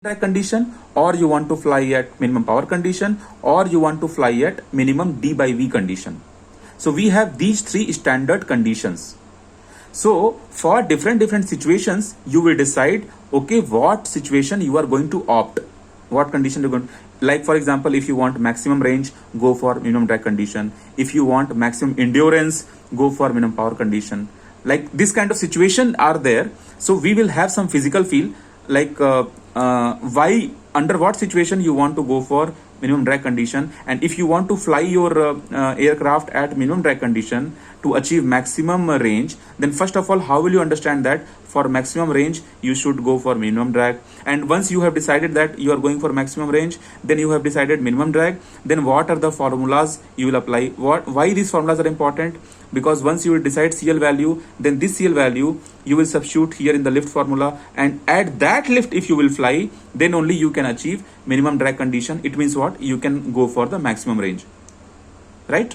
drag condition, or you want to fly at minimum power condition, or you want to fly at minimum D by V condition. So we have these three standard conditions. So for different situations, you will decide, okay, what situation you are going to opt, what condition you're going to, like for example, if you want maximum range, go for minimum drag condition. If you want maximum endurance, go for minimum power condition. Like this kind of situation are there. So we will have some physical feel, like why, under what situation you want to go for minimum drag condition, and if you want to fly your aircraft at minimum drag condition to achieve maximum range, then first of all, how will you understand that for maximum range you should go for minimum drag? And once you have decided that you are going for maximum range, then you have decided minimum drag, then what are the formulas you will apply? Why these formulas are important? Because once you will decide CL value, then this CL value you will substitute here in the lift formula, and at that lift if you will fly, then only you can achieve minimum drag condition. It means what? You can go for the maximum range, right?